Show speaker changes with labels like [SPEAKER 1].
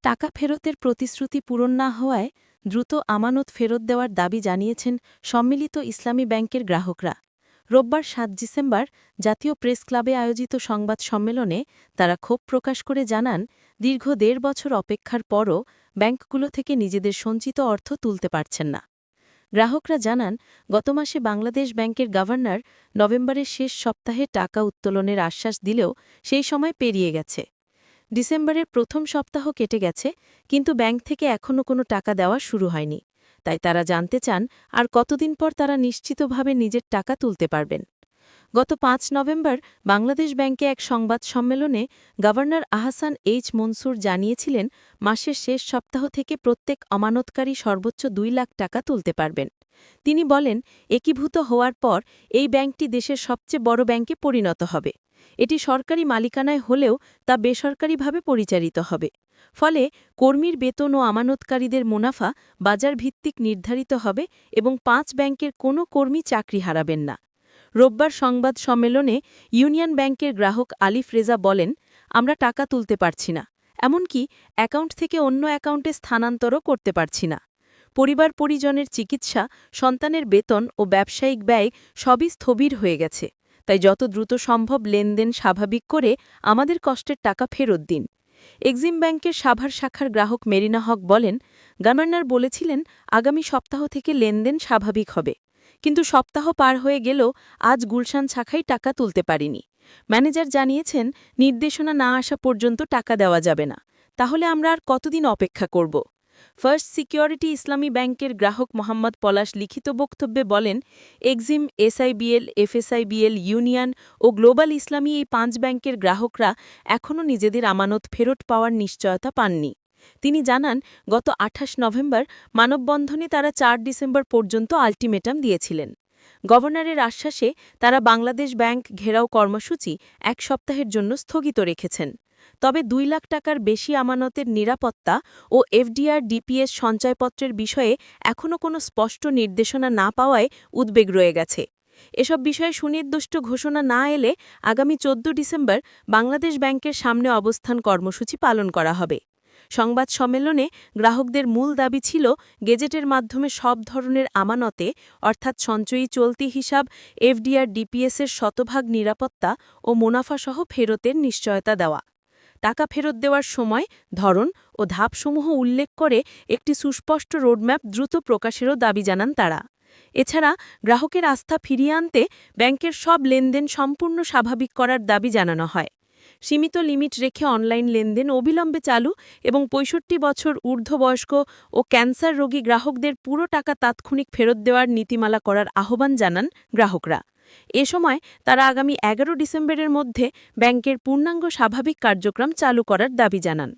[SPEAKER 1] টাকা ফেরতের প্রতিশ্রুতি পূরণ না হওয়ায় দ্রুত আমানত ফেরত দেওয়ার দাবি জানিয়েছেন সম্মিলিত ইসলামী ব্যাংকের গ্রাহকরা। রোববার ৭ ডিসেম্বর জাতীয় প্রেস ক্লাবে আয়োজিত সংবাদ সম্মেলনে তারা ক্ষোভ প্রকাশ করে জানান, দীর্ঘ ১.৫ বছর অপেক্ষার পরও ব্যাংকগুলো থেকে নিজেদের সঞ্চিত অর্থ তুলতে পারছেন না। গ্রাহকরা জানান, গত মাসে বাংলাদেশ ব্যাংকের গভর্নর নভেম্বরের শেষ সপ্তাহে টাকা উত্তোলনের আশ্বাস দিলেও সেই সময় পেরিয়ে গেছে। ডিসেম্বরের প্রথম সপ্তাহ কেটে গেছে, কিন্তু ব্যাংক থেকে এখনও কোনো টাকা দেওয়া শুরু হয়নি। তাই তারা জানতে চান, আর কতদিন পর তারা নিশ্চিতভাবে নিজের টাকা তুলতে পারবেন। গত ৫ নভেম্বর বাংলাদেশ ব্যাংকে এক সংবাদ সম্মেলনে গভর্নর আহসান এইচ মনসুর জানিয়েছিলেন, মাসের শেষ সপ্তাহ থেকে প্রত্যেক আমানতকারী সর্বোচ্চ ২ লাখ টাকা তুলতে পারবেন। তিনি বলেন, একীভূত হওয়ার পর এই ব্যাংকটি দেশের সবচেয়ে বড় ব্যাংকে পরিণত হবে। এটি সরকারি মালিকানায় হলেও তা বেসরকারিভাবে পরিচালিত হবে। ফলে কর্মীর বেতন ও আমানতকারীদের মুনাফা বাজারভিত্তিক নির্ধারিত হবে এবং ৫ ব্যাংকের কোনো কর্মী চাকরি হারাবেন না। রোববার সংবাদ সম্মেলনে ইউনিয়ন ব্যাংকের গ্রাহক আলিফ রেজা বলেন, আমরা টাকা তুলতে পারছি না, এমনকি অ্যাকাউন্ট থেকে অন্য অ্যাকাউন্টে স্থানান্তরও করতে পারছি না। পরিবার পরিজনের চিকিৎসা, সন্তানের বেতন ও ব্যবসায়িক ব্যয় সবই স্থবির হয়ে গেছে। তাই যত দ্রুত সম্ভব লেনদেন স্বাভাবিক করে আমাদের কষ্টের টাকা ফেরত দিন। এক্সিম ব্যাংকের সাভার শাখার গ্রাহক মেরিনা হক বলেন, গভর্নর বলেছিলেন আগামী সপ্তাহ থেকে লেনদেন স্বাভাবিক হবে, কিন্তু সপ্তাহ পার হয়ে গেলেও আজ গুলশান শাখায় টাকা তুলতে পারিনি। ম্যানেজার জানিয়েছেন, নির্দেশনা না আসা পর্যন্ত টাকা দেওয়া যাবে না। তাহলে আমরা আর কতদিন অপেক্ষা করব? ফার্স্ট সিকিউরিটি ইসলামী ব্যাংকের গ্রাহক মোহাম্মদ পলাশ লিখিত বক্তব্যে বলেন, এক্সিম, এসআইবিএল, এফএসআইবিএল, ইউনিয়ন ও গ্লোবাল ইসলামী এই ৫ ব্যাংকের গ্রাহকরা এখনও নিজেদের আমানত ফেরত পাওয়ার নিশ্চয়তা পাননি। তিনি জানান, গত ২৮ নভেম্বর মানববন্ধনে তারা ৪ ডিসেম্বর পর্যন্ত আল্টিমেটাম দিয়েছিলেন। গভর্নরের আশ্বাসে তারা বাংলাদেশ ব্যাংক ঘেরাও কর্মসূচি ১ সপ্তাহের জন্য স্থগিত রেখেছেন। তবে ২ লাখ টাকার বেশি আমানতের নিরাপত্তা ও এফডিআর ডিপিএস সঞ্চয়পত্রের বিষয়ে এখনও কোনো স্পষ্ট নির্দেশনা না পাওয়ায় উদ্বেগ রয়ে গেছে। এসব বিষয়ে সুনির্দিষ্ট ঘোষণা না এলে আগামী ১৪ ডিসেম্বর বাংলাদেশ ব্যাংকের সামনে অবস্থান কর্মসূচি পালন করা হবে। সংবাদ সম্মেলনে গ্রাহকদের মূল দাবি ছিল, গেজেটের মাধ্যমে সব ধরনের আমানতে অর্থাৎ সঞ্চয়ী চলতি হিসাব, এফডিআর ডিপিএসের শতভাগ নিরাপত্তা ও মুনাফাসহ ফেরতের নিশ্চয়তা দেওয়া। টাকা ফেরত দেওয়ার সময়, ধরন ও ধাপসমূহ উল্লেখ করে একটি সুস্পষ্ট রোডম্যাপ দ্রুত প্রকাশেরও দাবি জানান তারা। এছাড়া গ্রাহকের আস্থা ফিরিয়ে আনতে ব্যাংকের সব লেনদেন সম্পূর্ণ স্বাভাবিক করার দাবি জানানো হয়। সীমিত লিমিট রেখে অনলাইন লেনদেন অবিলম্বে চালু এবং ৬৫ বছর ঊর্ধ্ববয়স্ক ও ক্যান্সার রোগী গ্রাহকদের পুরো টাকা তাৎক্ষণিক ফেরত দেওয়ার নীতিমালা করার আহ্বান জানান গ্রাহকরা। এ সময় তারা আগামী ১১ ডিসেম্বরের মধ্যে ব্যাংকের পূর্ণাঙ্গ স্বাভাবিক কার্যক্রম চালু করার দাবি জানান।